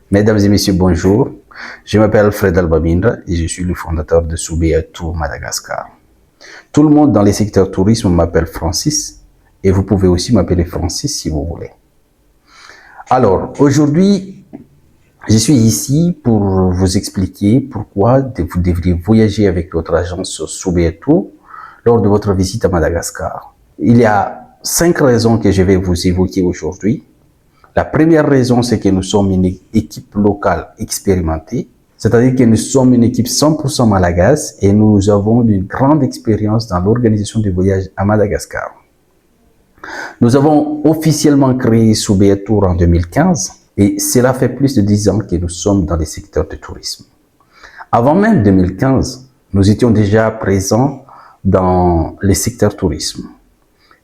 Mesdames et messieurs, bonjour. Je m'appelle Fred Albamindra et je suis le fondateur de Soubea Tour Madagascar. Tout le monde dans les secteurs tourisme m'appelle Francis et vous pouvez aussi m'appeler Francis si vous voulez. Alors, aujourd'hui, je suis ici pour vous expliquer pourquoi vous devriez voyager avec notre agence Soubea Tour lors de votre visite à Madagascar. Il y a 5 raisons que je vais vous évoquer aujourd'hui. La première raison, c'est que nous sommes une équipe locale expérimentée, c'est-à-dire que nous sommes une équipe 100% malagasse et nous avons une grande expérience dans l'organisation des voyages à Madagascar. Nous avons officiellement créé Soubea Tour en 2015 et cela fait plus de 10 ans que nous sommes dans les secteurs du tourisme. Avant même 2015, nous étions déjà présents dans les secteurs tourisme.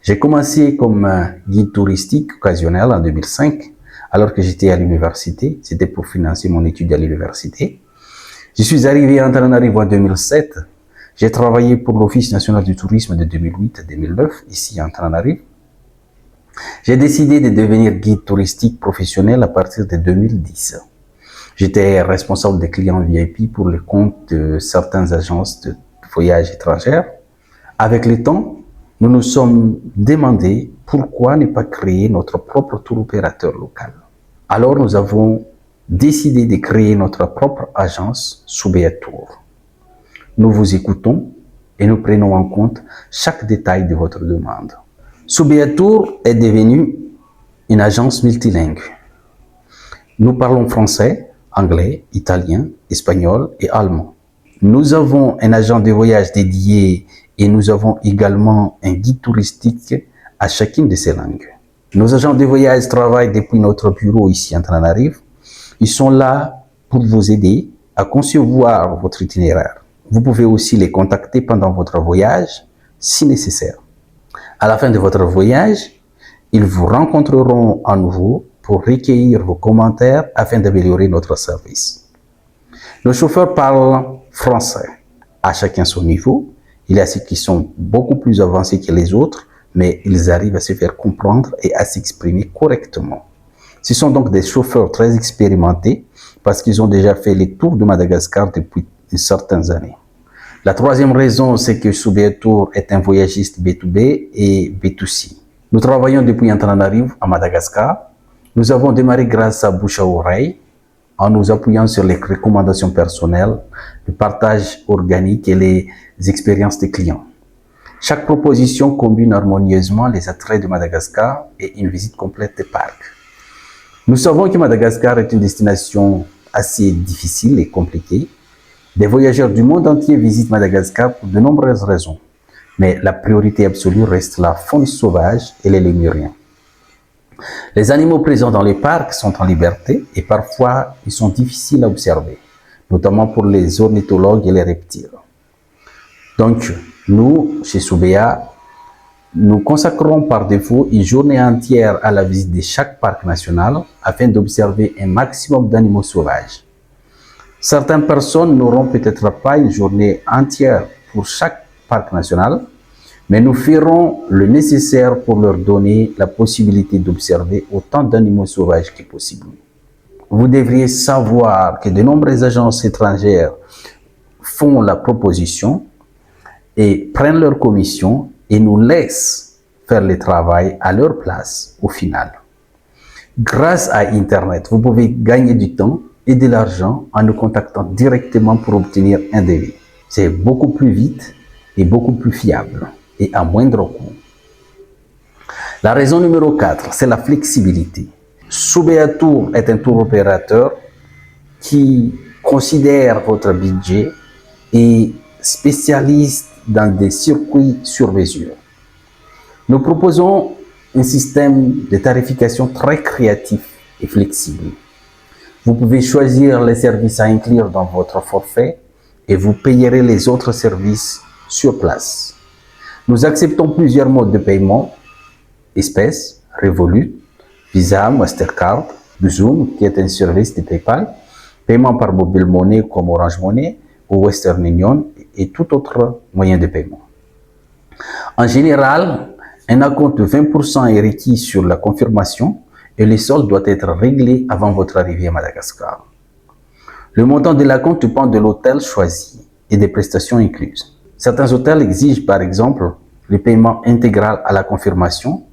J'ai commencé comme guide touristique occasionnel en 2005, alors que j'étais à l'université. C'était pour financer mon étude à l'université. Je suis arrivé à Antananarivo en 2007. J'ai travaillé pour l'Office national du tourisme de 2008 à 2009, ici à Antananarivo. J'ai décidé de devenir guide touristique professionnel à partir de 2010. J'étais responsable des clients VIP pour le compte de certaines agences de voyage étrangères. Avec le temps, nous nous sommes demandé pourquoi ne pas créer notre propre tour opérateur local. Alors nous avons décidé de créer notre propre agence Soubea Tour. Nous vous écoutons et nous prenons en compte chaque détail de votre demande. Soubea Tour est devenue une agence multilingue. Nous parlons français, anglais, italien, espagnol et allemand. Nous avons un agent de voyage dédié et nous avons également un guide touristique à chacune de ces langues. Nos agents de voyage travaillent depuis notre bureau ici à Antananarivo. Ils sont là pour vous aider à concevoir votre itinéraire. Vous pouvez aussi les contacter pendant votre voyage si nécessaire. À la fin de votre voyage, ils vous rencontreront à nouveau pour recueillir vos commentaires afin d'améliorer notre service. Nos chauffeurs parlent français, à chacun son niveau. Il y a ceux qui sont beaucoup plus avancés que les autres, mais ils arrivent à se faire comprendre et à s'exprimer correctement. Ce sont donc des chauffeurs très expérimentés parce qu'ils ont déjà fait les tours de Madagascar depuis certaines années. La troisième raison, c'est que Soubea Tour est un voyagiste B2B et B2C. Nous travaillons depuis Antananarivo à Madagascar. Nous avons démarré grâce à bouche à oreille, en nous appuyant sur les recommandations personnelles, le partage organique et les expériences des clients. Chaque proposition combine harmonieusement les attraits de Madagascar et une visite complète des parcs. Nous savons que Madagascar est une destination assez difficile et compliquée. Des voyageurs du monde entier visitent Madagascar pour de nombreuses raisons, mais la priorité absolue reste la faune sauvage et les lémuriens. Les animaux présents dans les parcs sont en liberté et parfois ils sont difficiles à observer, notamment pour les ornithologues et les reptiles. Donc, nous, chez Soubea, nous consacrons par défaut une journée entière à la visite de chaque parc national afin d'observer un maximum d'animaux sauvages. Certaines personnes n'auront peut-être pas une journée entière pour chaque parc national, mais nous ferons le nécessaire pour leur donner la possibilité d'observer autant d'animaux sauvages que possible. Vous devriez savoir que de nombreuses agences étrangères font la proposition et prennent leur commission et nous laissent faire le travail à leur place au final. Grâce à Internet, vous pouvez gagner du temps et de l'argent en nous contactant directement pour obtenir un devis. C'est beaucoup plus vite et beaucoup plus fiable et à moindre coût. La raison numéro 4, c'est la flexibilité. Soubea Tour est un tour opérateur qui considère votre budget et spécialiste dans des circuits sur mesure. Nous proposons un système de tarification très créatif et flexible. Vous pouvez choisir les services à inclure dans votre forfait et vous payerez les autres services sur place. Nous acceptons plusieurs modes de paiement, espèces, Revolut, Visa, Mastercard, Zoom, qui est un service de PayPal, paiement par mobile money comme Orange Money ou Western Union et tout autre moyen de paiement. En général, un acompte de 20% est requis sur la confirmation et le solde doit être réglé avant votre arrivée à Madagascar. Le montant de l'acompte dépend de l'hôtel choisi et des prestations incluses. Certains hôtels exigent par exemple le paiement intégral à la confirmation.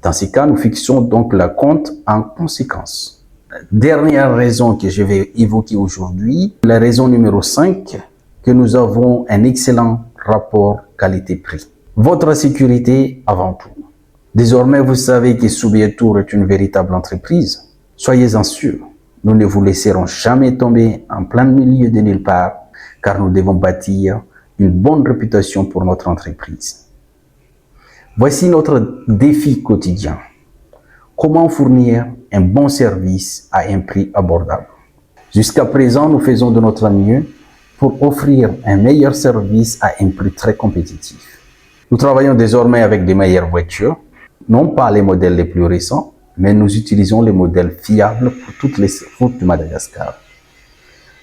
Dans ces cas, nous fixons donc l'acompte en conséquence. Dernière raison que je vais évoquer aujourd'hui, la raison numéro 5, que nous avons un excellent rapport qualité-prix. Votre sécurité avant tout. Désormais, vous savez que Soubia Tour est une véritable entreprise. Soyez-en sûrs, nous ne vous laisserons jamais tomber en plein milieu de nulle part, car nous devons bâtir une bonne réputation pour notre entreprise. Voici notre défi quotidien. Comment fournir un bon service à un prix abordable? Jusqu'à présent, nous faisons de notre mieux pour offrir un meilleur service à un prix très compétitif. Nous travaillons désormais avec des meilleures voitures, non pas les modèles les plus récents, mais nous utilisons les modèles fiables pour toutes les routes de Madagascar.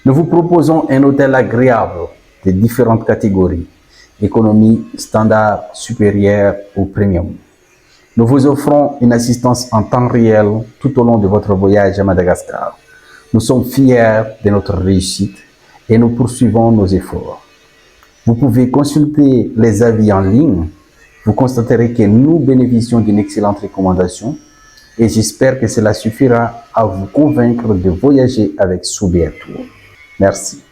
Nous vous proposons un hôtel agréable de différentes catégories, économie, standard, supérieur ou premium. Nous vous offrons une assistance en temps réel tout au long de votre voyage à Madagascar. Nous sommes fiers de notre réussite et nous poursuivons nos efforts. Vous pouvez consulter les avis en ligne. Vous constaterez que nous bénéficions d'une excellente recommandation et j'espère que cela suffira à vous convaincre de voyager avec Soubia Tour. Merci.